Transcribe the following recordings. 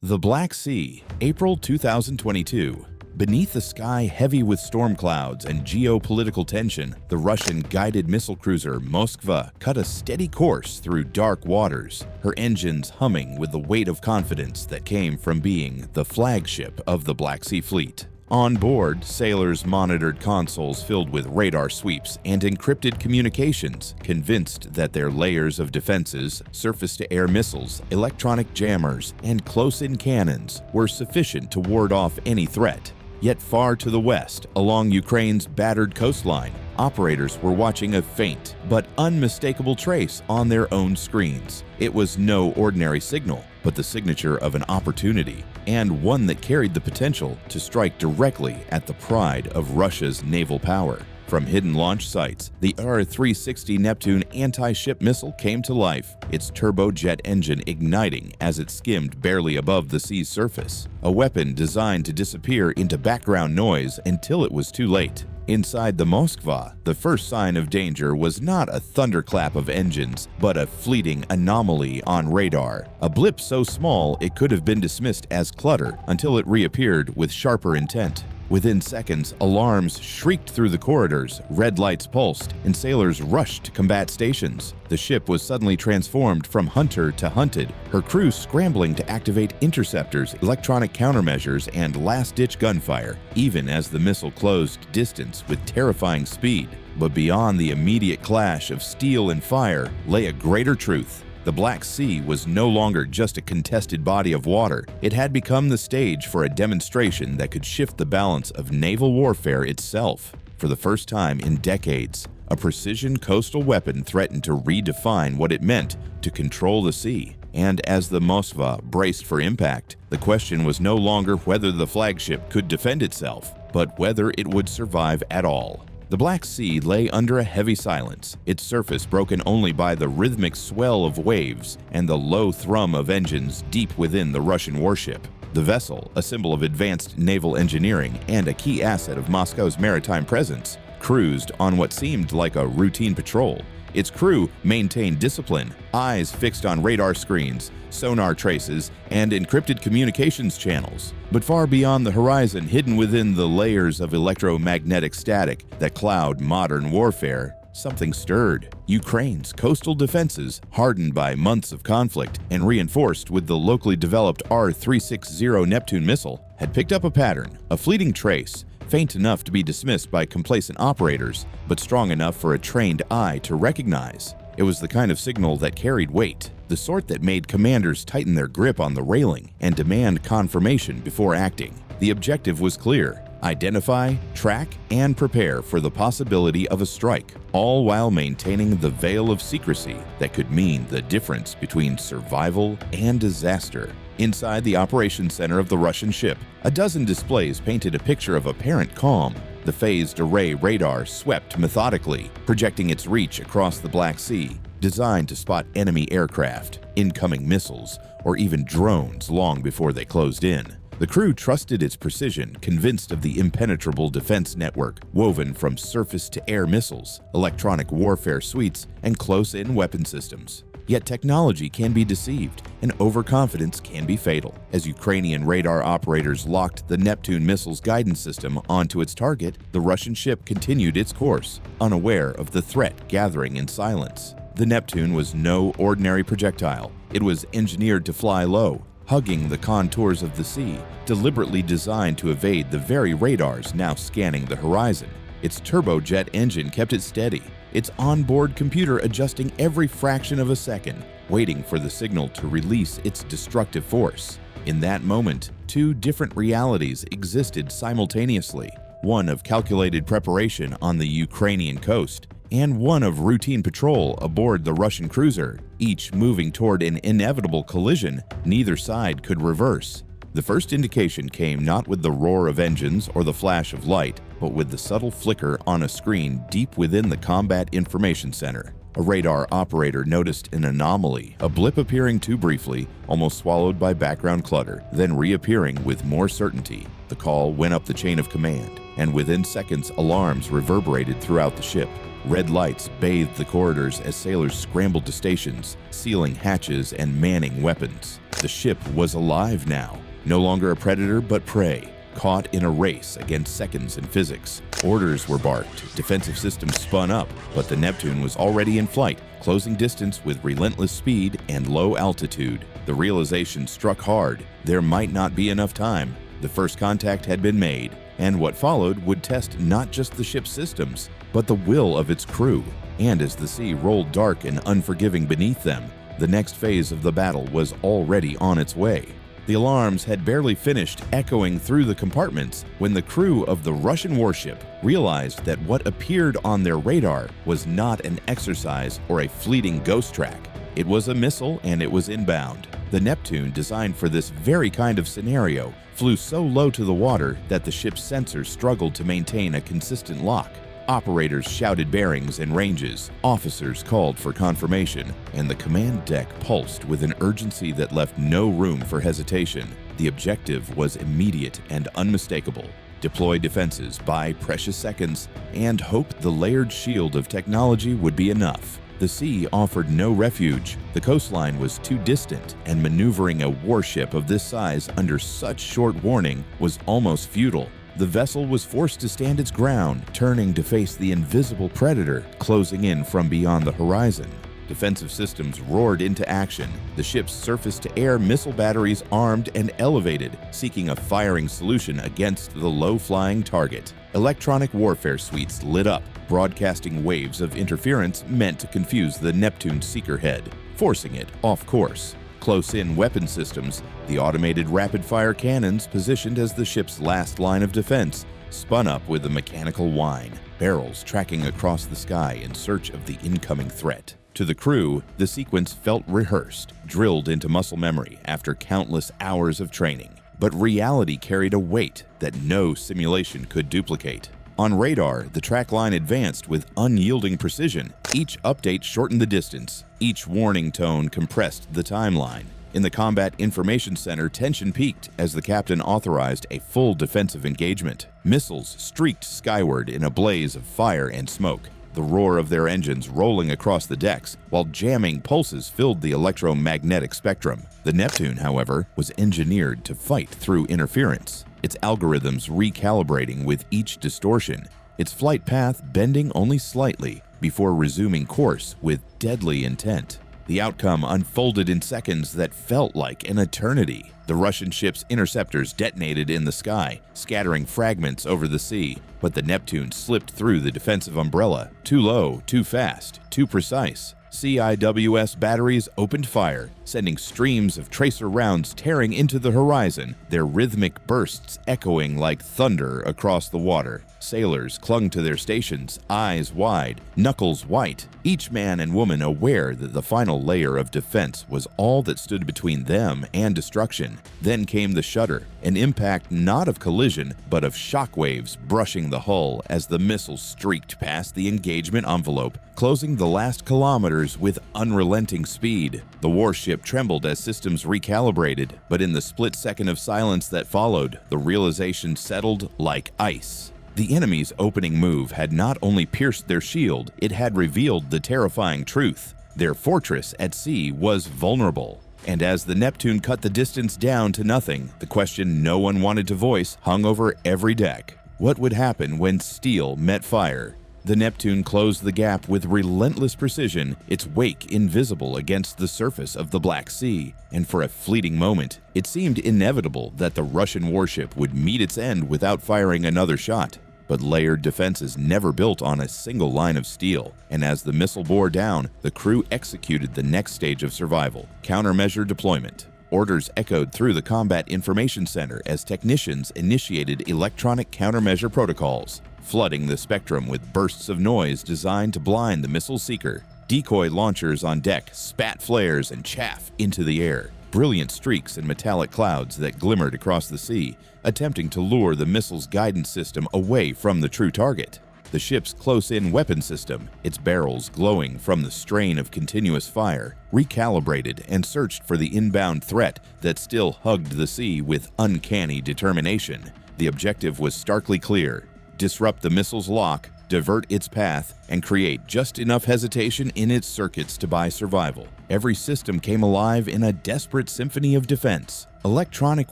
The Black Sea, April 2022. Beneath a sky heavy with storm clouds and geopolitical tension, the Russian guided missile cruiser Moskva cut a steady course through dark waters, her engines humming with the weight of confidence that came from being the flagship of the Black Sea Fleet. On board, sailors monitored consoles filled with radar sweeps and encrypted communications, convinced that their layers of defenses, surface-to-air missiles, electronic jammers, and close-in cannons were sufficient to ward off any threat. Yet far to the west, along Ukraine's battered coastline, operators were watching a faint but unmistakable trace on their own screens. It was no ordinary signal, but the signature of an opportunity, and one that carried the potential to strike directly at the pride of Russia's naval power. From hidden launch sites, the R-360 Neptune anti-ship missile came to life, its turbojet engine igniting as it skimmed barely above the sea's surface, a weapon designed to disappear into background noise until it was too late. Inside the Moskva, the first sign of danger was not a thunderclap of engines, but a fleeting anomaly on radar, a blip so small it could have been dismissed as clutter until it reappeared with sharper intent. Within seconds, alarms shrieked through the corridors, red lights pulsed, and sailors rushed to combat stations. The ship was suddenly transformed from hunter to hunted, her crew scrambling to activate interceptors, electronic countermeasures, and last-ditch gunfire, even as the missile closed distance with terrifying speed. But beyond the immediate clash of steel and fire lay a greater truth. The Black Sea was no longer just a contested body of water. It had become the stage for a demonstration that could shift the balance of naval warfare itself. For the first time in decades, a precision coastal weapon threatened to redefine what it meant to control the sea. And as the Moskva braced for impact, the question was no longer whether the flagship could defend itself, but whether it would survive at all. The Black Sea lay under a heavy silence, its surface broken only by the rhythmic swell of waves and the low thrum of engines deep within the Russian warship. The vessel, a symbol of advanced naval engineering and a key asset of Moscow's maritime presence, cruised on what seemed like a routine patrol. Its crew maintained discipline, eyes fixed on radar screens, sonar traces, and encrypted communications channels. But far beyond the horizon, hidden within the layers of electromagnetic static that cloud modern warfare, something stirred. Ukraine's coastal defenses, hardened by months of conflict and reinforced with the locally developed R-360 Neptune missile, had picked up a pattern, a fleeting trace, faint enough to be dismissed by complacent operators, but strong enough for a trained eye to recognize. It was the kind of signal that carried weight, the sort that made commanders tighten their grip on the railing and demand confirmation before acting. The objective was clear: identify, track, and prepare for the possibility of a strike, all while maintaining the veil of secrecy that could mean the difference between survival and disaster. Inside the operations center of the Russian ship, a dozen displays painted a picture of apparent calm. The phased array radar swept methodically, projecting its reach across the Black Sea, designed to spot enemy aircraft, incoming missiles, or even drones long before they closed in. The crew trusted its precision, convinced of the impenetrable defense network woven from surface-to-air missiles, electronic warfare suites, and close-in weapon systems. Yet technology can be deceived, and overconfidence can be fatal. As Ukrainian radar operators locked the Neptune missile's guidance system onto its target, the Russian ship continued its course, unaware of the threat gathering in silence. The Neptune was no ordinary projectile. It was engineered to fly low, hugging the contours of the sea, deliberately designed to evade the very radars now scanning the horizon. Its turbojet engine kept it steady, its onboard computer adjusting every fraction of a second, waiting for the signal to release its destructive force. In that moment, two different realities existed simultaneously, one of calculated preparation on the Ukrainian coast, and one of routine patrol aboard the Russian cruiser, each moving toward an inevitable collision neither side could reverse. The first indication came not with the roar of engines or the flash of light, but with the subtle flicker on a screen deep within the Combat Information Center. A radar operator noticed an anomaly, a blip appearing too briefly, almost swallowed by background clutter, then reappearing with more certainty. The call went up the chain of command, and within seconds alarms reverberated throughout the ship. Red lights bathed the corridors as sailors scrambled to stations, sealing hatches and manning weapons. The ship was alive now, no longer a predator but prey, caught in a race against seconds and physics. Orders were barked, defensive systems spun up, but the Neptune was already in flight, closing distance with relentless speed and low altitude. The realization struck hard. There might not be enough time. The first contact had been made, and what followed would test not just the ship's systems, but the will of its crew. And as the sea rolled dark and unforgiving beneath them, the next phase of the battle was already on its way. The alarms had barely finished echoing through the compartments when the crew of the Russian warship realized that what appeared on their radar was not an exercise or a fleeting ghost track. It was a missile and it was inbound. The Neptune, designed for this very kind of scenario, flew so low to the water that the ship's sensors struggled to maintain a consistent lock. Operators shouted bearings and ranges, officers called for confirmation, and the command deck pulsed with an urgency that left no room for hesitation. The objective was immediate and unmistakable. Deploy defenses, buy precious seconds, and hope the layered shield of technology would be enough. The sea offered no refuge, the coastline was too distant, and maneuvering a warship of this size under such short warning was almost futile. The vessel was forced to stand its ground, turning to face the invisible predator closing in from beyond the horizon. Defensive systems roared into action, the ship's surface-to-air missile batteries armed and elevated, seeking a firing solution against the low-flying target. Electronic warfare suites lit up, broadcasting waves of interference meant to confuse the Neptune seeker head, forcing it off course. Close-in weapon systems, the automated rapid-fire cannons positioned as the ship's last line of defense, spun up with a mechanical whine, barrels tracking across the sky in search of the incoming threat. To the crew, the sequence felt rehearsed, drilled into muscle memory after countless hours of training. But reality carried a weight that no simulation could duplicate. On radar, the track line advanced with unyielding precision. Each update shortened the distance. Each warning tone compressed the timeline. In the Combat Information Center, tension peaked as the captain authorized a full defensive engagement. Missiles streaked skyward in a blaze of fire and smoke, the roar of their engines rolling across the decks, while jamming pulses filled the electromagnetic spectrum. The Neptune, however, was engineered to fight through interference, its algorithms recalibrating with each distortion, its flight path bending only slightly before resuming course with deadly intent. The outcome unfolded in seconds that felt like an eternity. The Russian ship's interceptors detonated in the sky, scattering fragments over the sea, but the Neptune slipped through the defensive umbrella. Too low, too fast, too precise. CIWS batteries opened fire, sending streams of tracer rounds tearing into the horizon, their rhythmic bursts echoing like thunder across the water. Sailors clung to their stations, eyes wide, knuckles white, each man and woman aware that the final layer of defense was all that stood between them and destruction. Then came the shudder, an impact not of collision, but of shockwaves brushing the hull as the missiles streaked past the engagement envelope, closing the last kilometers with unrelenting speed. The warship trembled as systems recalibrated, but in the split second of silence that followed, the realization settled like ice. The enemy's opening move had not only pierced their shield, it had revealed the terrifying truth. Their fortress at sea was vulnerable. And as the Neptune cut the distance down to nothing, the question no one wanted to voice hung over every deck. What would happen when steel met fire? The Neptune closed the gap with relentless precision, its wake invisible against the surface of the Black Sea, and for a fleeting moment, it seemed inevitable that the Russian warship would meet its end without firing another shot. But layered defenses never built on a single line of steel, and as the missile bore down, the crew executed the next stage of survival, countermeasure deployment. Orders echoed through the Combat Information Center as technicians initiated electronic countermeasure protocols, flooding the spectrum with bursts of noise designed to blind the missile seeker. Decoy launchers on deck spat flares and chaff into the air, brilliant streaks and metallic clouds that glimmered across the sea, attempting to lure the missile's guidance system away from the true target. The ship's close-in weapon system, its barrels glowing from the strain of continuous fire, recalibrated and searched for the inbound threat that still hugged the sea with uncanny determination. The objective was starkly clear: disrupt the missile's lock, divert its path, and create just enough hesitation in its circuits to buy survival. Every system came alive in a desperate symphony of defense. Electronic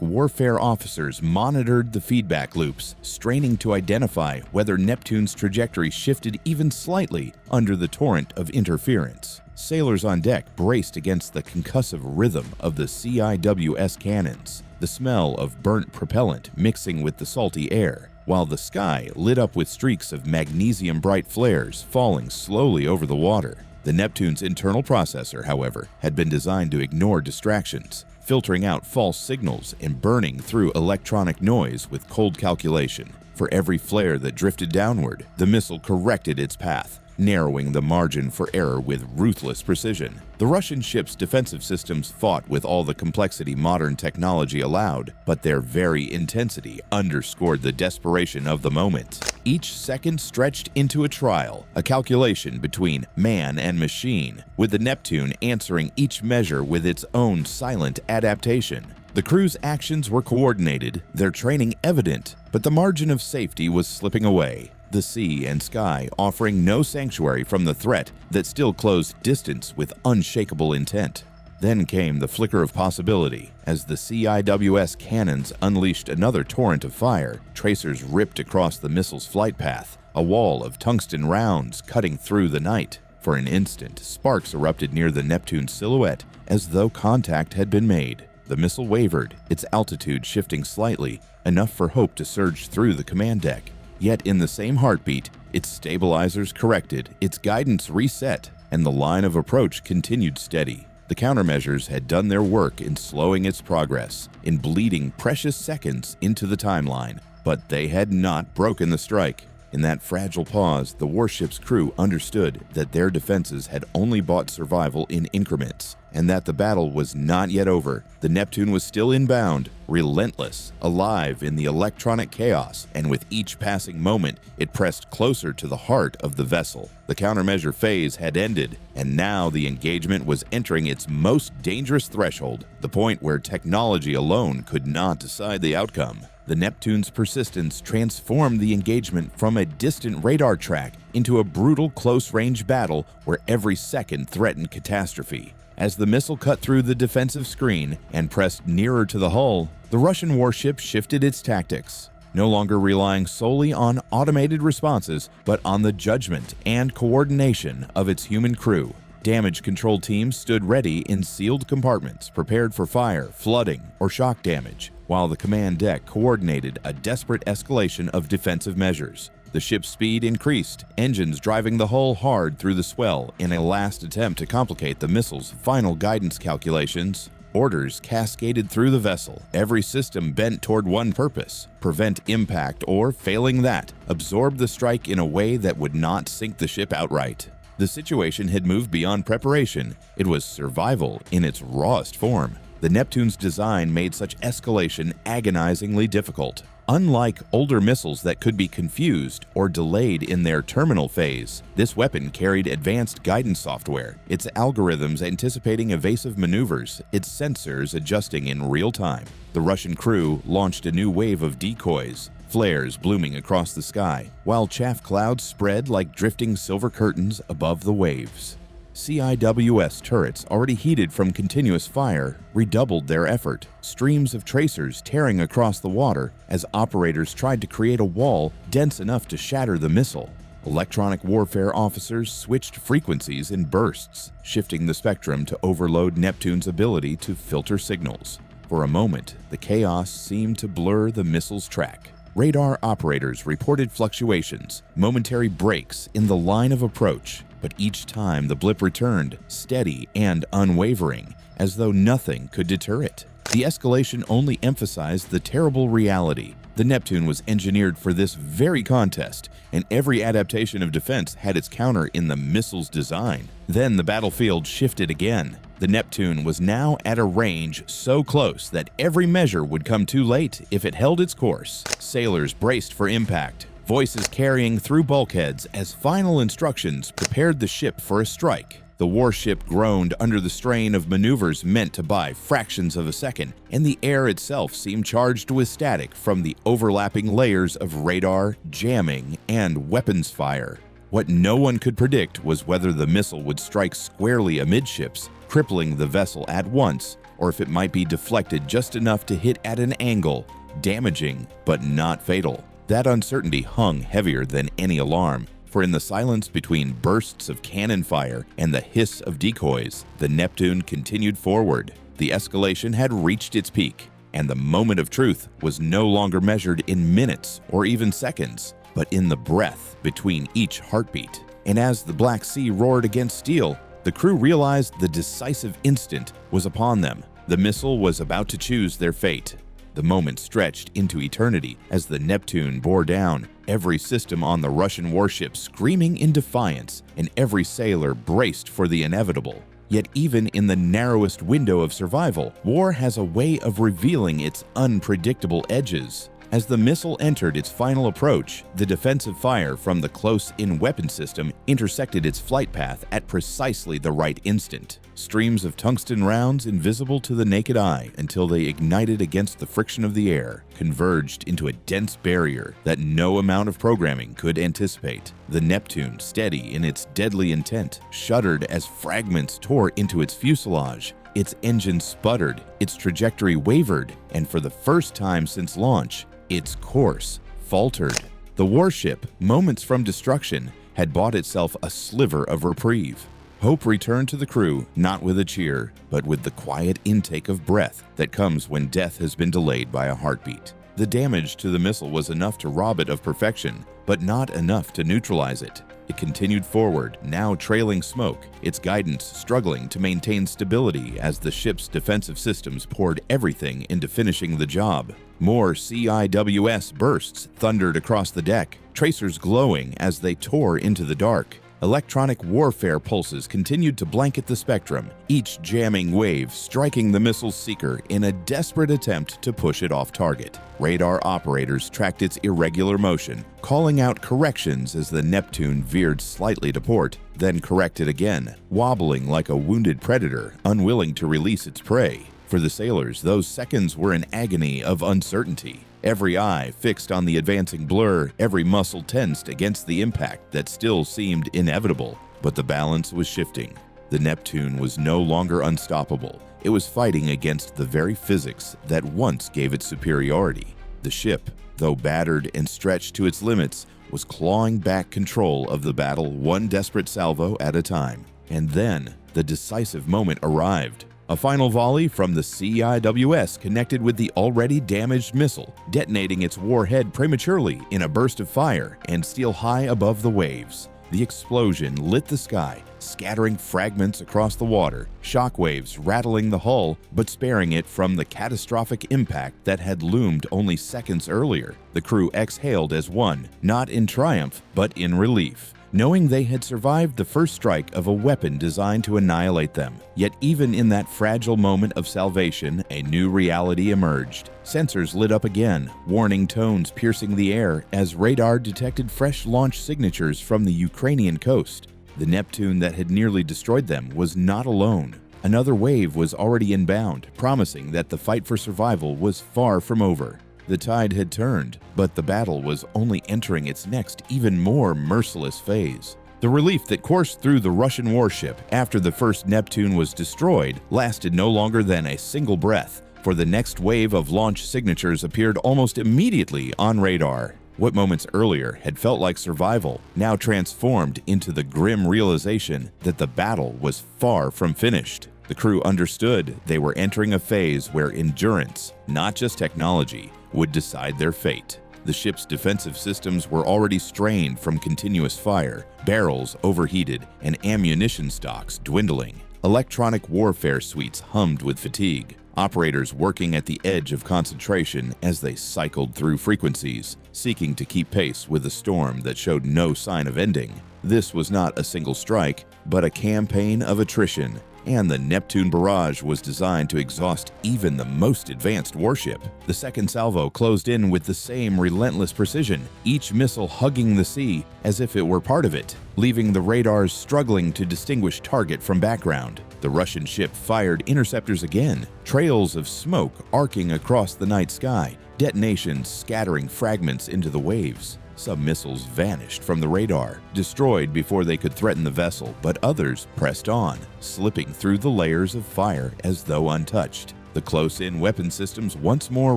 warfare officers monitored the feedback loops, straining to identify whether Neptune's trajectory shifted even slightly under the torrent of interference. Sailors on deck braced against the concussive rhythm of the CIWS cannons, the smell of burnt propellant mixing with the salty air, while the sky lit up with streaks of magnesium-bright flares falling slowly over the water. The Neptune's internal processor, however, had been designed to ignore distractions, filtering out false signals and burning through electronic noise with cold calculation. For every flare that drifted downward, the missile corrected its path, narrowing the margin for error with ruthless precision. The Russian ship's defensive systems fought with all the complexity modern technology allowed, but their very intensity underscored the desperation of the moment. Each second stretched into a trial, a calculation between man and machine, with the Neptune answering each measure with its own silent adaptation. The crew's actions were coordinated, their training evident, but the margin of safety was slipping away, the sea and sky offering no sanctuary from the threat that still closed distance with unshakable intent. Then came the flicker of possibility. As the CIWS cannons unleashed another torrent of fire, tracers ripped across the missile's flight path, a wall of tungsten rounds cutting through the night. For an instant, sparks erupted near the Neptune's silhouette as though contact had been made. The missile wavered, its altitude shifting slightly, enough for hope to surge through the command deck. Yet in the same heartbeat, its stabilizers corrected, its guidance reset, and the line of approach continued steady. The countermeasures had done their work in slowing its progress, in bleeding precious seconds into the timeline, but they had not broken the strike. In that fragile pause, the warship's crew understood that their defenses had only bought survival in increments, and that the battle was not yet over. The Neptune was still inbound, relentless, alive in the electronic chaos, and with each passing moment, it pressed closer to the heart of the vessel. The countermeasure phase had ended, and now the engagement was entering its most dangerous threshold, the point where technology alone could not decide the outcome. The Neptune's persistence transformed the engagement from a distant radar track into a brutal close-range battle where every second threatened catastrophe. As the missile cut through the defensive screen and pressed nearer to the hull, the Russian warship shifted its tactics, no longer relying solely on automated responses, but on the judgment and coordination of its human crew. Damage control teams stood ready in sealed compartments, prepared for fire, flooding, or shock damage, while the command deck coordinated a desperate escalation of defensive measures. The ship's speed increased, engines driving the hull hard through the swell in a last attempt to complicate the missile's final guidance calculations. Orders cascaded through the vessel, every system bent toward one purpose: prevent impact or, failing that, absorb the strike in a way that would not sink the ship outright. The situation had moved beyond preparation. It was survival in its rawest form. The Neptune's design made such escalation agonizingly difficult. Unlike older missiles that could be confused or delayed in their terminal phase, this weapon carried advanced guidance software, its algorithms anticipating evasive maneuvers, its sensors adjusting in real time. The Russian crew launched a new wave of decoys, flares blooming across the sky, while chaff clouds spread like drifting silver curtains above the waves. CIWS turrets, already heated from continuous fire, redoubled their effort, streams of tracers tearing across the water as operators tried to create a wall dense enough to shatter the missile. Electronic warfare officers switched frequencies in bursts, shifting the spectrum to overload Neptune's ability to filter signals. For a moment, the chaos seemed to blur the missile's track. Radar operators reported fluctuations, momentary breaks in the line of approach, but each time the blip returned, steady and unwavering, as though nothing could deter it. The escalation only emphasized the terrible reality. The Neptune was engineered for this very contest, and every adaptation of defense had its counter in the missile's design. Then the battlefield shifted again. The Neptune was now at a range so close that every measure would come too late if it held its course. Sailors braced for impact, voices carrying through bulkheads as final instructions prepared the ship for a strike. The warship groaned under the strain of maneuvers meant to buy fractions of a second, and the air itself seemed charged with static from the overlapping layers of radar, jamming, and weapons fire. What no one could predict was whether the missile would strike squarely amidships, crippling the vessel at once, or if it might be deflected just enough to hit at an angle, damaging but not fatal. That uncertainty hung heavier than any alarm, for in the silence between bursts of cannon fire and the hiss of decoys, the Neptune continued forward. The escalation had reached its peak, and the moment of truth was no longer measured in minutes or even seconds, but in the breath between each heartbeat. And as the Black Sea roared against steel, the crew realized the decisive instant was upon them. The missile was about to choose their fate. The moment stretched into eternity as the Neptune bore down, every system on the Russian warship screaming in defiance, and every sailor braced for the inevitable. Yet even in the narrowest window of survival, war has a way of revealing its unpredictable edges. As the missile entered its final approach, the defensive fire from the close-in weapon system intersected its flight path at precisely the right instant. Streams of tungsten rounds, invisible to the naked eye until they ignited against the friction of the air, converged into a dense barrier that no amount of programming could anticipate. The Neptune, steady in its deadly intent, shuddered as fragments tore into its fuselage. Its engine sputtered, its trajectory wavered, and for the first time since launch, its course faltered. The warship, moments from destruction, had bought itself a sliver of reprieve. Hope returned to the crew, not with a cheer, but with the quiet intake of breath that comes when death has been delayed by a heartbeat. The damage to the missile was enough to rob it of perfection, but not enough to neutralize it. It continued forward, now trailing smoke, its guidance struggling to maintain stability as the ship's defensive systems poured everything into finishing the job. More CIWS bursts thundered across the deck, tracers glowing as they tore into the dark. Electronic warfare pulses continued to blanket the spectrum, each jamming wave striking the missile's seeker in a desperate attempt to push it off target. Radar operators tracked its irregular motion, calling out corrections as the Neptune veered slightly to port, then corrected again, wobbling like a wounded predator, unwilling to release its prey. For the sailors, those seconds were an agony of uncertainty. Every eye fixed on the advancing blur, every muscle tensed against the impact that still seemed inevitable. But the balance was shifting. The Neptune was no longer unstoppable. It was fighting against the very physics that once gave it superiority. The ship, though battered and stretched to its limits, was clawing back control of the battle one desperate salvo at a time. And then, the decisive moment arrived. A final volley from the CIWS connected with the already damaged missile, detonating its warhead prematurely in a burst of fire and steel high above the waves. The explosion lit the sky, scattering fragments across the water, shockwaves rattling the hull but sparing it from the catastrophic impact that had loomed only seconds earlier. The crew exhaled as one, not in triumph but in relief, knowing they had survived the first strike of a weapon designed to annihilate them. Yet even in that fragile moment of salvation, a new reality emerged. Sensors lit up again, warning tones piercing the air as radar detected fresh launch signatures from the Ukrainian coast. The Neptune that had nearly destroyed them was not alone. Another wave was already inbound, promising that the fight for survival was far from over. The tide had turned, but the battle was only entering its next, even more merciless phase. The relief that coursed through the Russian warship after the first Neptune was destroyed lasted no longer than a single breath, for the next wave of launch signatures appeared almost immediately on radar. What moments earlier had felt like survival now transformed into the grim realization that the battle was far from finished. The crew understood they were entering a phase where endurance, not just technology, would decide their fate. The ship's defensive systems were already strained from continuous fire, barrels overheated, and ammunition stocks dwindling. Electronic warfare suites hummed with fatigue, operators working at the edge of concentration as they cycled through frequencies, seeking to keep pace with a storm that showed no sign of ending. This was not a single strike, but a campaign of attrition, and the Neptune barrage was designed to exhaust even the most advanced warship. The second salvo closed in with the same relentless precision, each missile hugging the sea as if it were part of it, leaving the radars struggling to distinguish target from background. The Russian ship fired interceptors again, trails of smoke arcing across the night sky, detonations scattering fragments into the waves. Some missiles vanished from the radar, destroyed before they could threaten the vessel, but others pressed on, slipping through the layers of fire as though untouched. The close-in weapon systems once more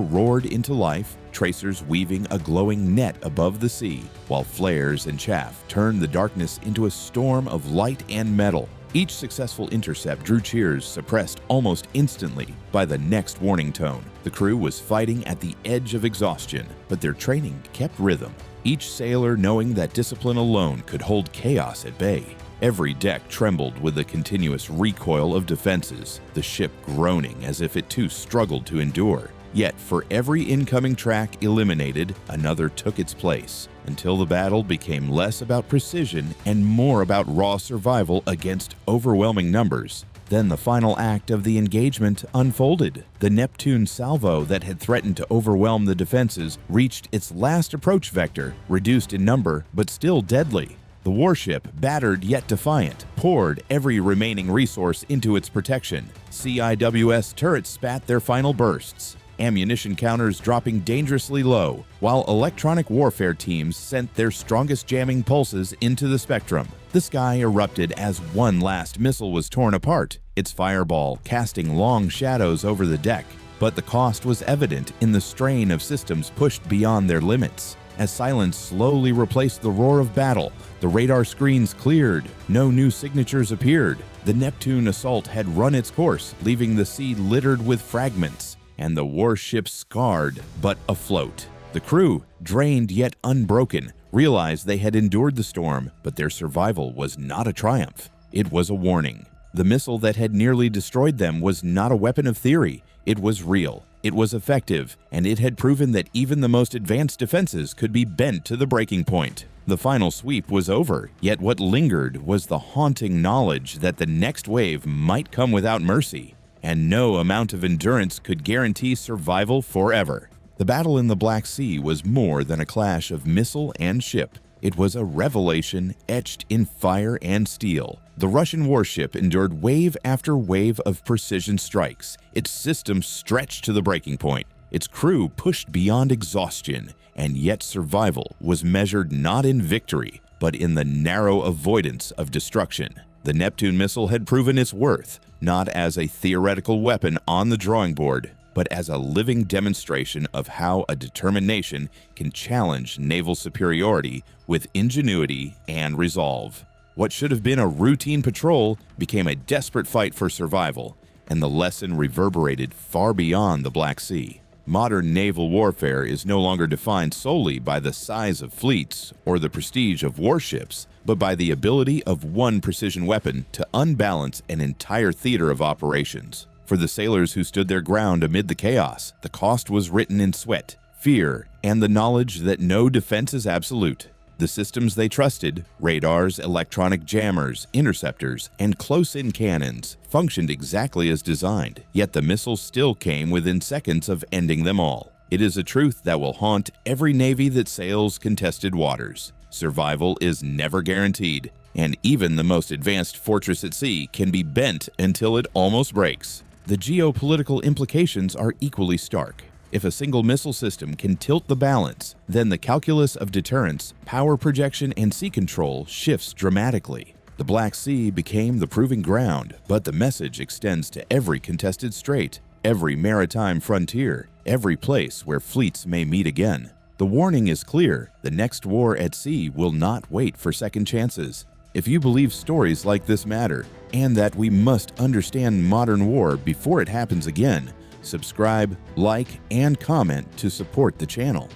roared into life, tracers weaving a glowing net above the sea, while flares and chaff turned the darkness into a storm of light and metal. Each successful intercept drew cheers suppressed almost instantly by the next warning tone. The crew was fighting at the edge of exhaustion, but their training kept rhythm, each sailor knowing that discipline alone could hold chaos at bay. Every deck trembled with the continuous recoil of defenses, the ship groaning as if it too struggled to endure. Yet for every incoming track eliminated, another took its place, until the battle became less about precision and more about raw survival against overwhelming numbers. Then the final act of the engagement unfolded. The Neptune salvo that had threatened to overwhelm the defenses reached its last approach vector, reduced in number but still deadly. The warship, battered yet defiant, poured every remaining resource into its protection. CIWS turrets spat their final bursts, ammunition counters dropping dangerously low, while electronic warfare teams sent their strongest jamming pulses into the spectrum. The sky erupted as one last missile was torn apart, its fireball casting long shadows over the deck. But the cost was evident in the strain of systems pushed beyond their limits. As silence slowly replaced the roar of battle, the radar screens cleared, no new signatures appeared. The Neptune assault had run its course, leaving the sea littered with fragments, and the warship scarred but afloat. The crew, drained yet unbroken, realized they had endured the storm, but their survival was not a triumph. It was a warning. The missile that had nearly destroyed them was not a weapon of theory. It was real. It was effective, and it had proven that even the most advanced defenses could be bent to the breaking point. The final sweep was over, yet what lingered was the haunting knowledge that the next wave might come without mercy, and no amount of endurance could guarantee survival forever. The battle in the Black Sea was more than a clash of missile and ship. It was a revelation etched in fire and steel. The Russian warship endured wave after wave of precision strikes. Its systems stretched to the breaking point. Its crew pushed beyond exhaustion, and yet survival was measured not in victory, but in the narrow avoidance of destruction. The Neptune missile had proven its worth, not as a theoretical weapon on the drawing board, but as a living demonstration of how a determined nation can challenge naval superiority with ingenuity and resolve. What should have been a routine patrol became a desperate fight for survival, and the lesson reverberated far beyond the Black Sea. Modern naval warfare is no longer defined solely by the size of fleets or the prestige of warships, but by the ability of one precision weapon to unbalance an entire theater of operations. For the sailors who stood their ground amid the chaos, the cost was written in sweat, fear, and the knowledge that no defense is absolute. The systems they trusted, radars, electronic jammers, interceptors, and close-in cannons, functioned exactly as designed, yet the missiles still came within seconds of ending them all. It is a truth that will haunt every navy that sails contested waters. Survival is never guaranteed, and even the most advanced fortress at sea can be bent until it almost breaks. The geopolitical implications are equally stark. If a single missile system can tilt the balance, then the calculus of deterrence, power projection, and sea control shifts dramatically. The Black Sea became the proving ground, but the message extends to every contested strait, every maritime frontier, every place where fleets may meet again. The warning is clear: the next war at sea will not wait for second chances. If you believe stories like this matter, and that we must understand modern war before it happens again, subscribe, like, and comment to support the channel.